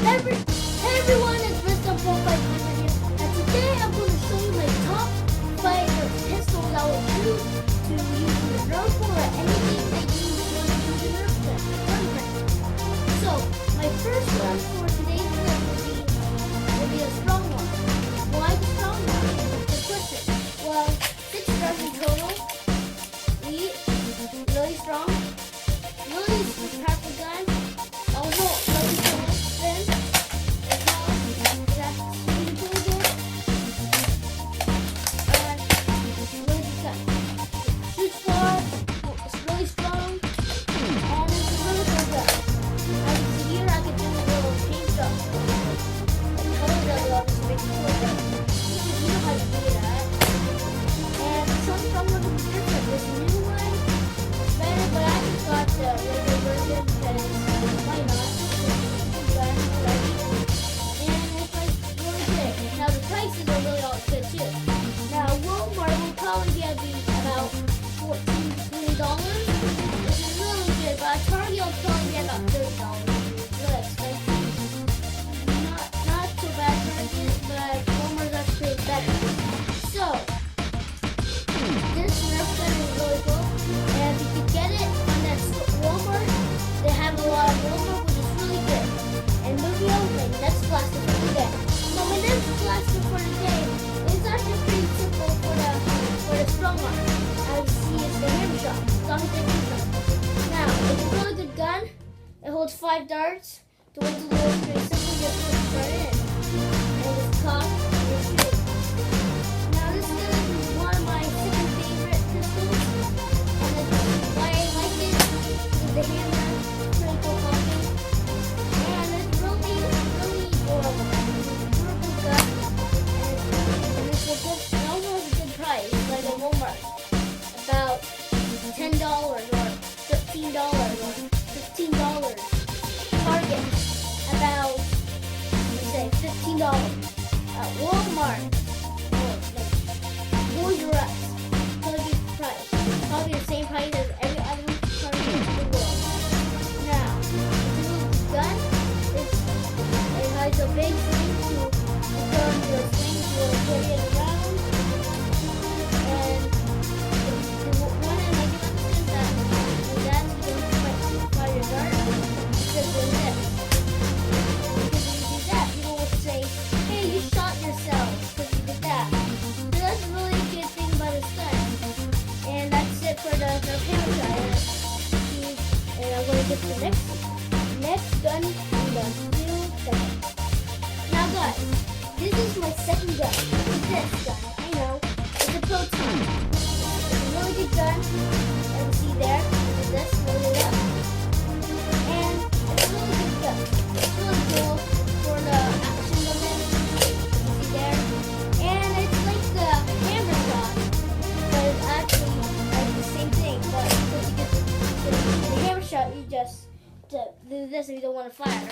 Hey everyone, it's Mr. 4500 here, and today I'm going to show you my top 5 pistols I would choose to use in the Nerf or anything that you want to use in Nerf tournament. So, my first one for today's clip will be a strong one. Why the strong one? Good question. Well, 6 stars in total. Really strong. Really powerful gun. Also, really cool spin. That's really good. And really good gun. Shoots far. It's really strong. And it's a really cool gun. As you see here, I can do a little paint job. The color that we obviously make it cool, but you know how to do that. And some strong ones will be different. This new one is better, but I just got the regular version because why not? It's done already. And it's like really good. Now the prices are really all good too. Now Walmart will probably be about $14-$20, which is really good, but at Target will probably be about $30. Really expensive. Not so bad Target, but Walmart's actually better. So this Nerf gun is really cool, and if you can get it on that Walmart, they have a lot of Walmart, which is really good. And moving on, my next blaster for today. So my next blaster for today is actually pretty simple for the strong arm. As you see, it's the hammer shot. It's on the hammer shot. Now, it's a really good gun. It holds 5 darts. The way to load is pretty simple. You just put the dart in, and it's cocked, and you shoot. Now this gun is one of my second favorite pistols, and why I like it is the hammer, pretty cool cocking, and it's really durable. It's a durable gun, and it's a good, it also has a good price, like at Walmart, about $10 or $13 or $15. Target, about, let's say, $15. At Walmart, Toys R Us, probably the price. Probably the same price as every other Target in the world. Now, the gun, it has a big sling to put on your sling to carry it around. And the one I like about this is that you don't fire your dart. It's just doing this. Because when you do that, people will say, hey, you shot yourself because you did that. So that's a really good thing about this gun. And that's it for the camera shot. And I'm going to get to the next gun in the new second. Now guys, this is my second gun. It's this gun. I know. It's a proton. It's a really good gun. As you see there, it's this, load it up. And it's a really good gun. It's really cool for the action of it. You see there. And it's like the hammer shot, but it's actually like the same thing. But because you get the hammer shot, you just do this if you don't want to fire.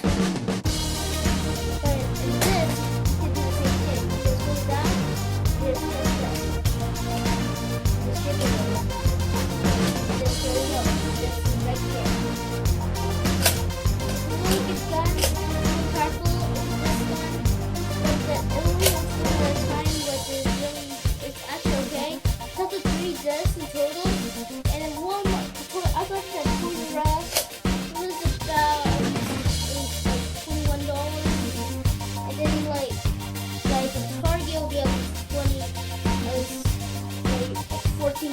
But in this, you can do the same thing. You just hold down, you just press this. Just shake it a little. Just there you go. Just right here. It's a really good gun. Be careful with this gun. But it only works one at a time, which is really, it's actually okay. It has 3 discs in total. And in Walmart, I got that Toys R Us. It was about like $21. And then like Target will be at least $14.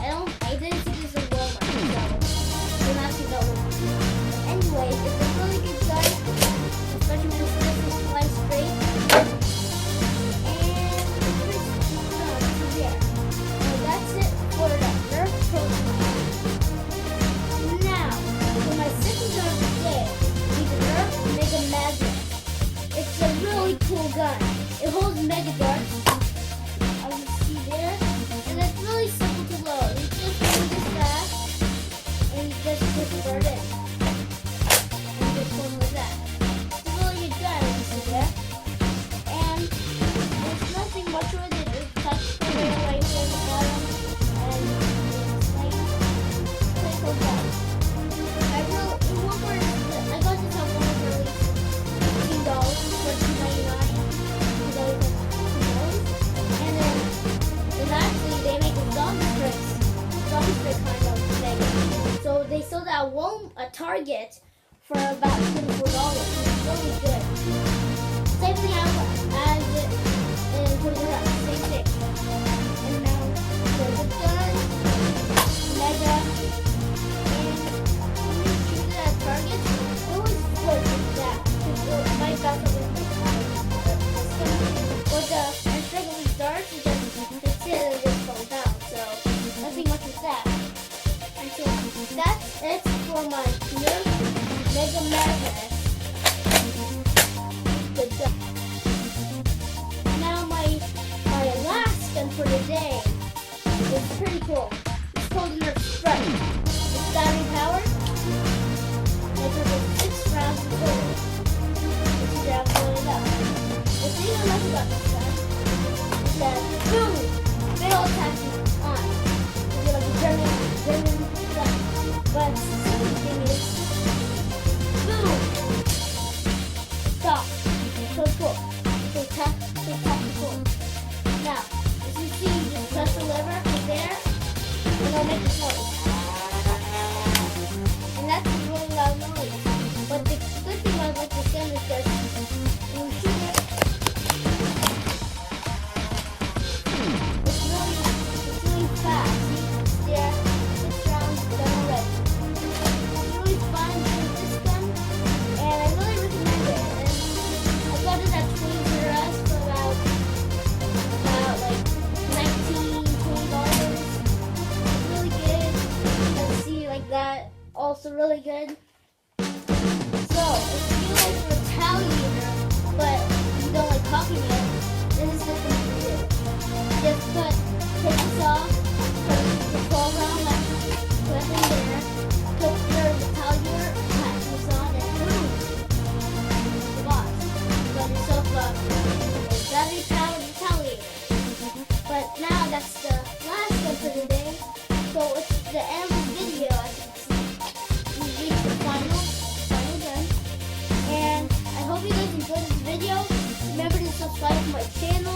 And I didn't see this in Walmart, so I'm asking about Walmart. Anyway, it's a really good gun, especially when this is flies straight. And it's there. So that's it for the Nerf Proton. Now, for my second gun of the day, is the Nerf Mega Magnet. It's a really cool gun. It holds mega darts, as you see there, and it's really simple to load. You just do this fast, and you just put the dart in. And just hold like that. It's a really good gun, as you see there. And there's nothing much with it. It's touch the rail right here at the bottom, and it's like pretty cool gun. I got this at Walmart release. Target for about $24. It's really good. Same thing as it in Toys R Us. Same thing. And now there's a gun, Mega, and when you choose it at Target, it always flips like that. It might bounce up with but the struggling starts, it just it just falls down. So nothing much with that. And so that's it for my Nerf Mega Madness. Good stuff. Now my last gun for the day is pretty cool. It's called the Nerf Sprite. It's battery powered. And it's over 6 rounds in total. Let's see how to load it up. The thing I like about this gun is that boom, fatal attack is on. It's like a German gun. But the second thing is boom, stop. So cool. So tactical. Now, as you see, you just press the lever right there, and it'll make a noise. And that's a really loud noise. But the good thing about this gun is that when you shoot it, it's really fast. See, there, 6 rounds done already. It's really fun to shoot this gun, and I really recommend it. And I got it at Toys R Us for about like $19-20. It's really good. Let's see, like that. Also really good. So, if you like Retaliator, but you don't like copying it, this is the thing to do. Just take this off, put the 12 round weapon there, put your Retaliator attachments on, and boom! The box. You got yourself a battery powered Retaliator. But now that's the last one for the day. So it's the end of the video, as you can see. We reached the final gun. And I hope you guys enjoyed this video. Remember to subscribe to my channel.